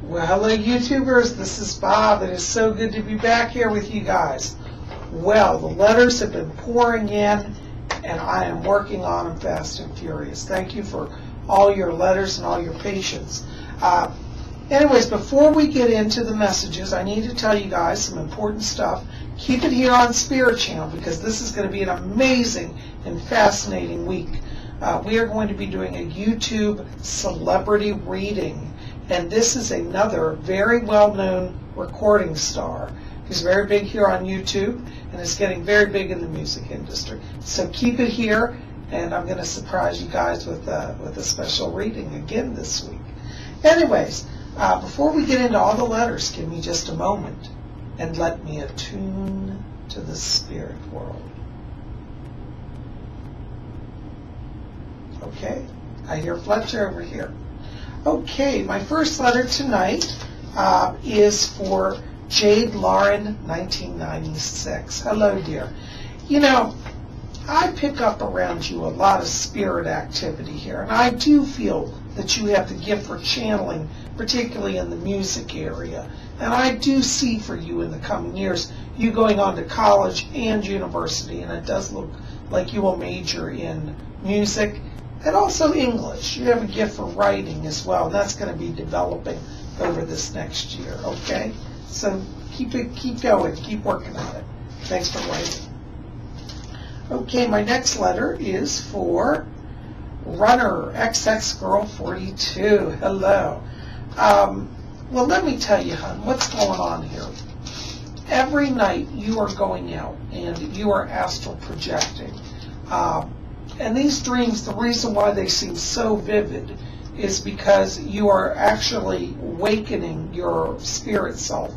Well, hello YouTubers, this is Bob. It is so good to be back here with you guys. Well, the letters have been pouring in and I am working on them fast and furious. Thank you for all your letters and all your patience. Anyways, before we get into the messages, I need to tell you guys some important stuff. Keep it here on Spirit Channel because this is going to be an amazing and fascinating week. We are going to be doing a YouTube celebrity reading. And this is another very well-known recording star. He's very big here on YouTube and is getting very big in the music industry. So keep it here, and I'm going to surprise you guys with a special reading again this week. Anyways, before we get into all the letters, give me just a moment and let me attune to the spirit world. Okay, I hear Fletcher over here. Okay, my first letter tonight is for Jade Lauren, 1996. Hello, dear. You know, I pick up around you a lot of spirit activity here, and I do feel that you have the gift for channeling, particularly in the music area. And I do see for you in the coming years, you going on to college and university, and it does look like you will major in music and also English. You have a gift for writing as well, and that's going to be developing over this next year, okay? So keep going, keep working on it. Thanks for writing. Okay, my next letter is for Runner, XX Girl 42. Hello. Well, let me tell you, hon, what's going on here. Every night you are going out and you are astral projecting. And these dreams, the reason why they seem so vivid is because you are actually awakening your spirit self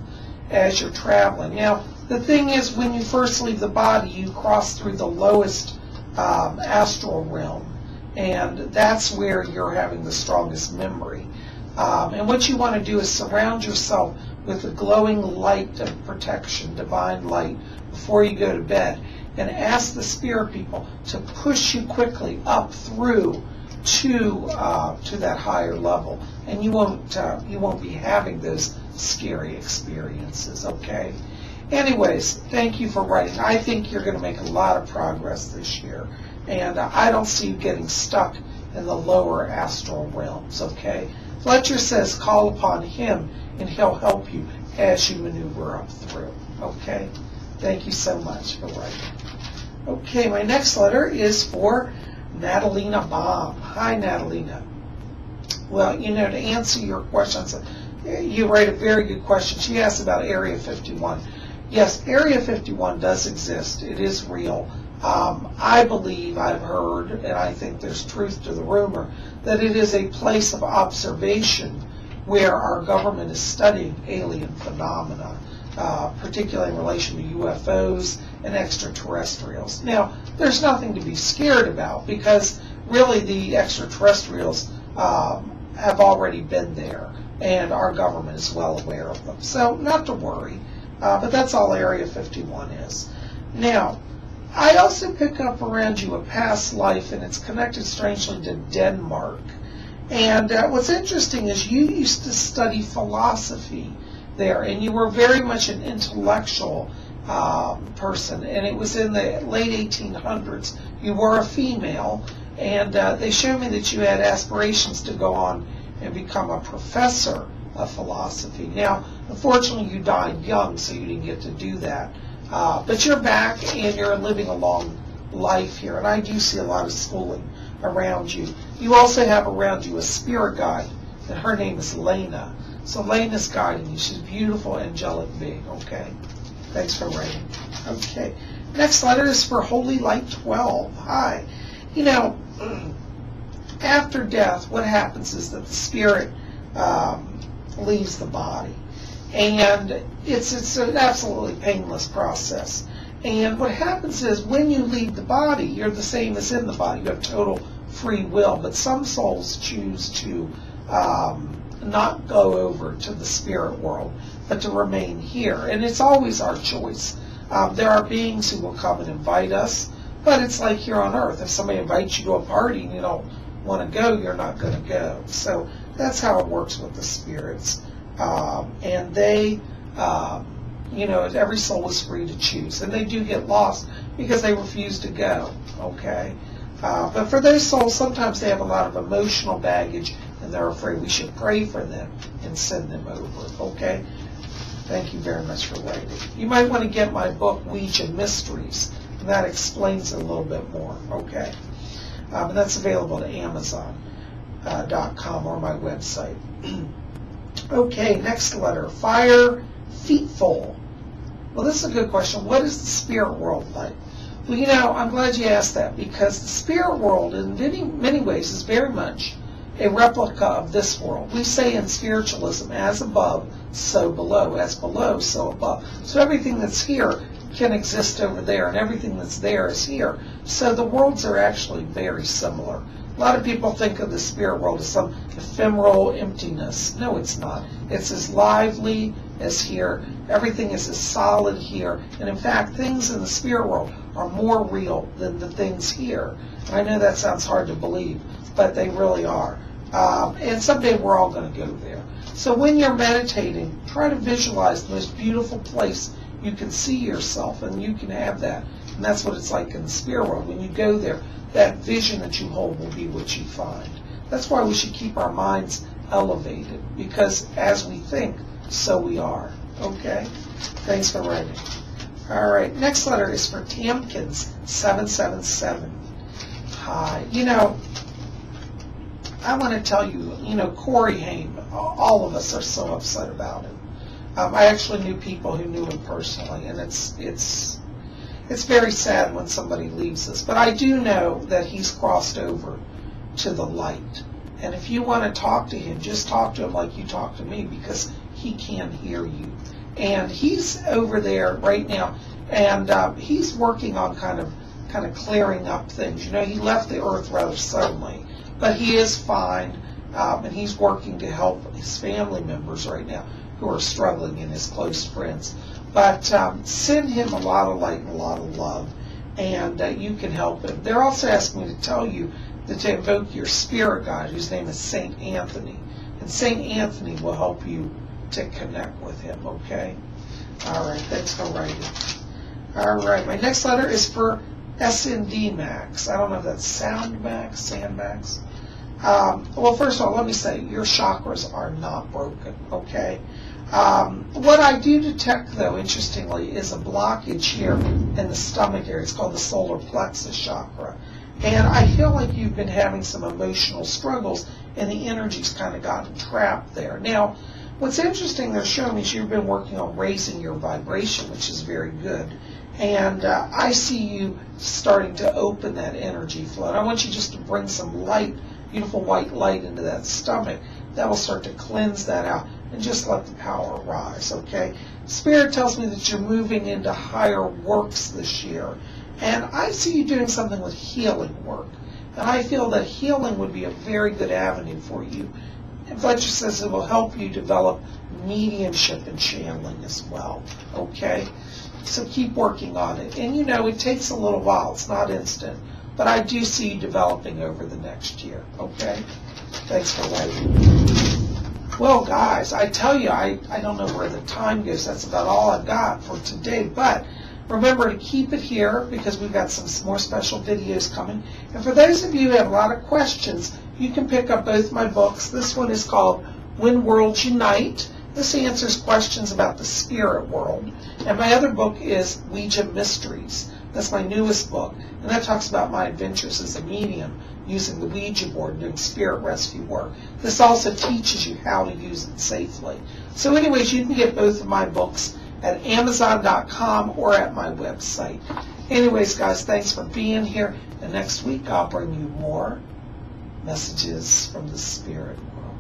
as you're traveling. Now, the thing is, when you first leave the body, you cross through the lowest astral realm, and that's where you're having the strongest memory. And what you want to do is surround yourself with a glowing light of protection, divine light, before you go to bed. And ask the spirit people to push you quickly up through to that higher level, and you won't be having those scary experiences. Okay. Anyways, thank you for writing. I think you're going to make a lot of progress this year, and I don't see you getting stuck in the lower astral realms. Okay. Fletcher says call upon him, and he'll help you as you maneuver up through. Okay. Thank you so much for writing. Okay, my next letter is for Natalina Bob. Hi, Natalina. Well, you know, to answer your questions, you write a very good question. She asked about Area 51. Yes, Area 51 does exist. It is real. I believe, I've heard, and I think there's truth to the rumor, that it is a place of observation where our government is studying alien phenomena. Particularly in relation to UFOs and extraterrestrials. Now, there's nothing to be scared about because really the extraterrestrials have already been there and our government is well aware of them. So, not to worry, but that's all Area 51 is. Now, I also pick up around you a past life, and it's connected strangely to Denmark. And what's interesting is you used to study philosophy there, and you were very much an intellectual person, and it was in the late 1800s. You were a female, and they showed me that you had aspirations to go on and become a professor of philosophy. Now, unfortunately, you died young, so you didn't get to do that. But you're back, and you're living a long life here, and I do see a lot of schooling around you. You also have around you a spirit guide, and her name is Lena. So Lena's guiding you. She's a beautiful, angelic being, okay? Thanks for writing. Okay. Next letter is for Holy Light 12. Hi. You know, after death, what happens is that the spirit leaves the body. And it's an absolutely painless process. And what happens is when you leave the body, you're the same as in the body. You have total free will. But some souls choose to not go over to the spirit world, but to remain here. And it's always our choice. There are beings who will come and invite us, but it's like here on Earth. If somebody invites you to a party and you don't want to go, you're not going to go. So that's how it works with the spirits. And they, every soul is free to choose. And they do get lost because they refuse to go, okay? But for those souls, sometimes they have a lot of emotional baggage and they're afraid. We should pray for them and send them over, okay? Thank you very much for writing. You might want to get my book, Ouija Mysteries, and that explains it a little bit more, okay? And that's available at Amazon.com or my website. Okay, next letter, Fire Feetful. Well, this is a good question. What is the spirit world like? Well, I'm glad you asked that, because the spirit world in many ways is very much a replica of this world. We say in spiritualism, as above, so below. As below, so above. So everything that's here can exist over there, and everything that's there is here. So the worlds are actually very similar. A lot of people think of the spirit world as some ephemeral emptiness. No, it's not. It's as lively as here. Everything is as solid here. And in fact, things in the spirit world are more real than the things here. And I know that sounds hard to believe, but they really are. And someday we're all going to go there. So when you're meditating, try to visualize the most beautiful place you can see yourself, and you can have that. And that's what it's like in the spirit world. When you go there, that vision that you hold will be what you find. That's why we should keep our minds elevated, because as we think, so we are. Okay? Thanks for writing. All right, next letter is for Tamkins 777. Hi. I want to tell you, Corey Haim, all of us are so upset about him. I actually knew people who knew him personally, and it's very sad when somebody leaves us. But I do know that he's crossed over to the light. And if you want to talk to him, just talk to him like you talk to me, because he can hear you. And he's over there right now, and he's working on kind of clearing up things. He left the earth rather suddenly, but he is fine, and he's working to help his family members right now who are struggling, and his close friends. But send him a lot of light and a lot of love, and you can help him. They're also asking me to tell you that to invoke your spirit guide, whose name is Saint Anthony. And Saint Anthony will help you to connect with him, okay? All right, thanks for writing. All right, my next letter is for SND Max. I don't know if that's Sound Max, Sand Max. Well, first of all, let me say, your chakras are not broken, okay? What I do detect, though, interestingly, is a blockage here in the stomach area. It's called the solar plexus chakra. And I feel like you've been having some emotional struggles, and the energy's kind of gotten trapped there. Now, what's interesting, they're showing me is you've been working on raising your vibration, which is very good. And I see you starting to open that energy flow. And I want you just to bring some light, beautiful white light into that stomach. That will start to cleanse that out, and just let the power rise, okay? Spirit tells me that you're moving into higher works this year. And I see you doing something with healing work. And I feel that healing would be a very good avenue for you. And Fletcher says it will help you develop mediumship and channeling as well, okay? So keep working on it. And it takes a little while. It's not instant. But I do see you developing over the next year, okay? Thanks for waiting. Well, guys, I tell you, I don't know where the time goes. That's about all I've got for today. But remember to keep it here, because we've got some more special videos coming. And for those of you who have a lot of questions, you can pick up both my books. This one is called When Worlds Unite. This answers questions about the spirit world. And my other book is Ouija Mysteries. That's my newest book. And that talks about my adventures as a medium using the Ouija board and doing spirit rescue work. This also teaches you how to use it safely. So anyways, you can get both of my books at Amazon.com or at my website. Anyways, guys, thanks for being here. And next week I'll bring you more messages from the spirit world.